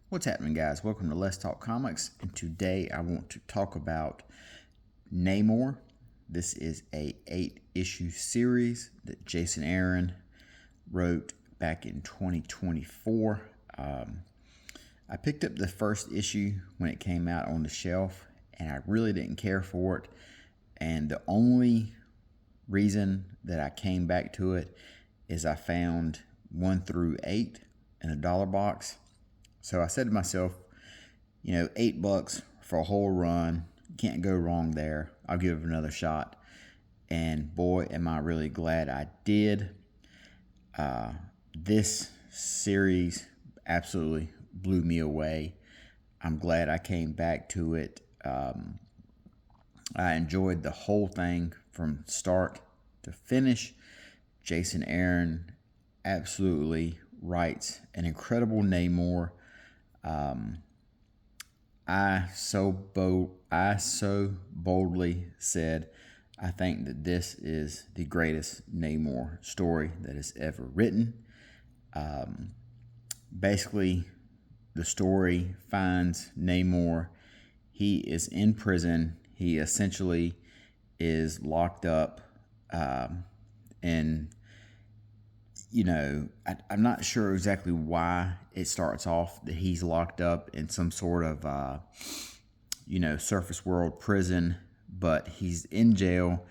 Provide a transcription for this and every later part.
What's happening, guys? Welcome to Let's Talk Comics, and today I want to talk about Namor. This is a 8-issue series that Jason Aaron wrote back in 2024. I picked up the first issue when it came out on the shelf, and I really didn't care for it. And the only reason that I came back to it is I found 1 through 8 in a dollar box. So I said to myself, $8 for a whole run, can't go wrong there. I'll give it another shot. And boy, am I really glad I did. This series absolutely blew me away. I'm glad I came back to it. I enjoyed the whole thing from start to finish. Jason Aaron absolutely writes an incredible Namor. I so boldly said, I think that this is the greatest Namor story that is ever written. Basically, the story finds Namor. He is in prison. He essentially is locked up, and I'm not sure exactly why it starts off that he's locked up in some sort of, surface world prison, but he's in jail.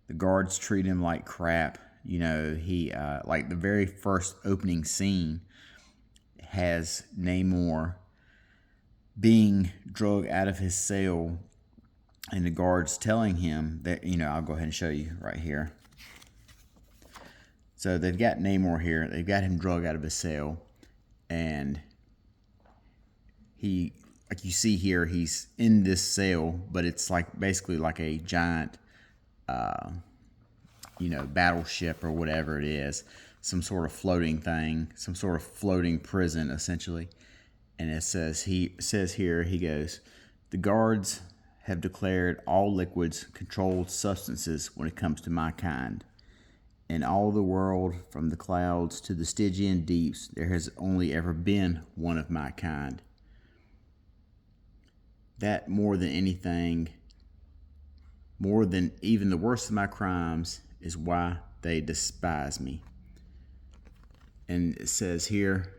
The guards treat him like crap. He, like the very first opening scene has Namor being drugged out of his cell, and the guards telling him that, I'll go ahead and show you right here. So they've got Namor here. They've got him drugged out of his cell. And he, like you see here, he's in this cell, but it's basically like a giant, battleship or whatever it is. Some sort of floating thing, some sort of floating prison, essentially. And it says here, he goes, the guards have declared all liquids controlled substances when it comes to my kind. In all the world, from the clouds to the Stygian deeps, there has only ever been one of my kind. That more than anything, more than even the worst of my crimes, is why they despise me. And it says here,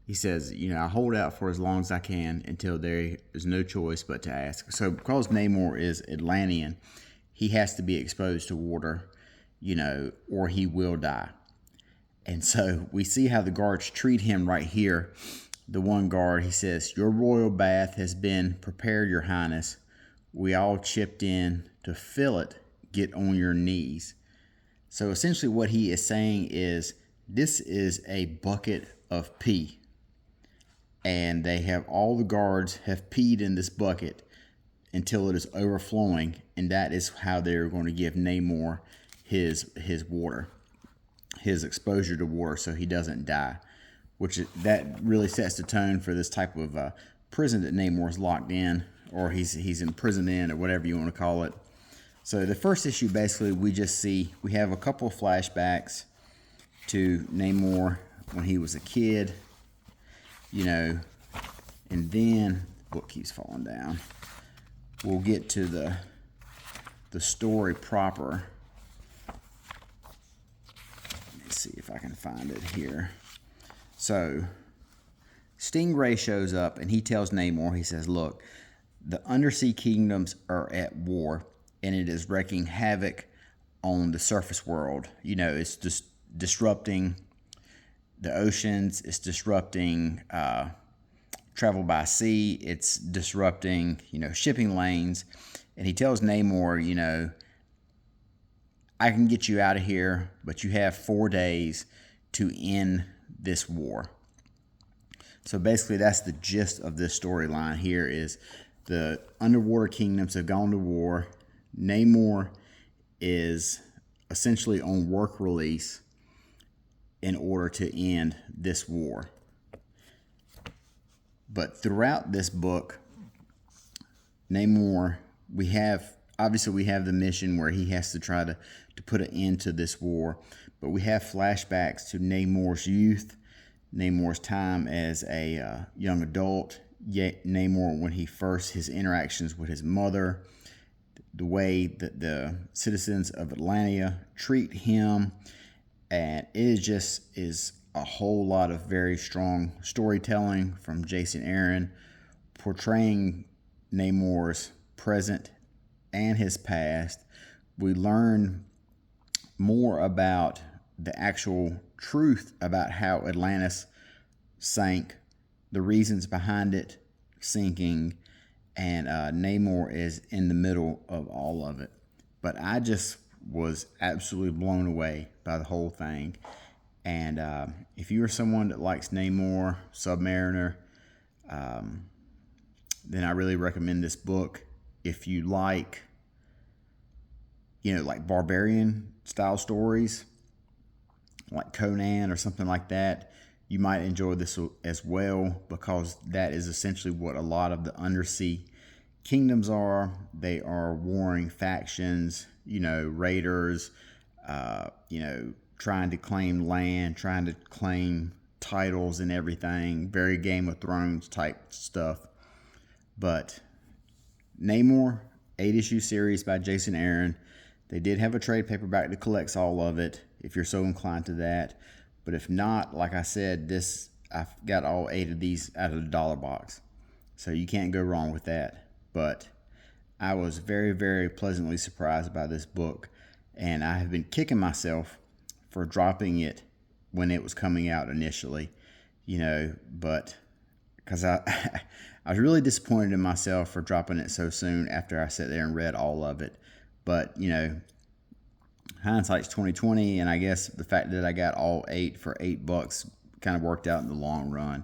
he says, I hold out for as long as I can until there is no choice but to ask. So because Namor is Atlantean, he has to be exposed to water, or he will die. And so we see how the guards treat him right here. The one guard, he says, your royal bath has been prepared, your highness. We all chipped in to fill it. Get on your knees. So essentially what he is saying is, this is a bucket of pee. And all the guards have peed in this bucket until it is overflowing, and that is how they're going to give Namor his water, his exposure to water, so he doesn't die. That really sets the tone for this type of prison that Namor is locked in, or he's imprisoned in, or whatever you want to call it. So the first issue, basically, we have a couple of flashbacks to Namor when he was a kid, and then the book keeps falling down. We'll get to the story proper. Let me see if I can find it here. So, Stingray shows up and he tells Namor, he says, look, the undersea kingdoms are at war and it is wreaking havoc on the surface world. It's just disrupting the oceans. It's disrupting travel by sea. It's disrupting, shipping lanes. And he tells Namor, I can get you out of here, but you have 4 days to end this war. So basically that's the gist of this storyline here is the underwater kingdoms have gone to war. Namor is essentially on work release in order to end this war. But throughout this book, Namor, we have the mission where he has to try to put an end to this war. But we have flashbacks to Namor's youth, Namor's time as a young adult, yet Namor when his interactions with his mother, the way that the citizens of Atlanta treat him, and is a whole lot of very strong storytelling from Jason Aaron, portraying Namor's present and his past. We learn more about the actual truth about how Atlantis sank, the reasons behind it sinking, and Namor is in the middle of all of it. But I just was absolutely blown away by the whole thing. And if you are someone that likes Namor, Submariner, then I really recommend this book. If you like, like barbarian style stories, like Conan or something like that, you might enjoy this as well, because that is essentially what a lot of the undersea kingdoms are. They are warring factions, raiders, trying to claim land, trying to claim titles and everything. Very Game of Thrones type stuff. But Namor, 8-issue series by Jason Aaron. They did have a trade paperback that collects all of it, if you're so inclined to that. But if not, like I said, I've got all 8 of these out of the dollar box. So you can't go wrong with that. But I was very, very pleasantly surprised by this book. And I have been kicking myself for dropping it when it was coming out initially. But because I was really disappointed in myself for dropping it so soon after I sat there and read all of it. But, hindsight's 2020, and I guess the fact that I got all 8 for $8 kind of worked out in the long run.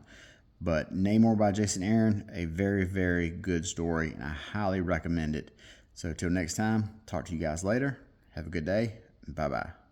But Namor by Jason Aaron, a very, very good story, and I highly recommend it. So till next time, talk to you guys later. Have a good day. Bye-bye.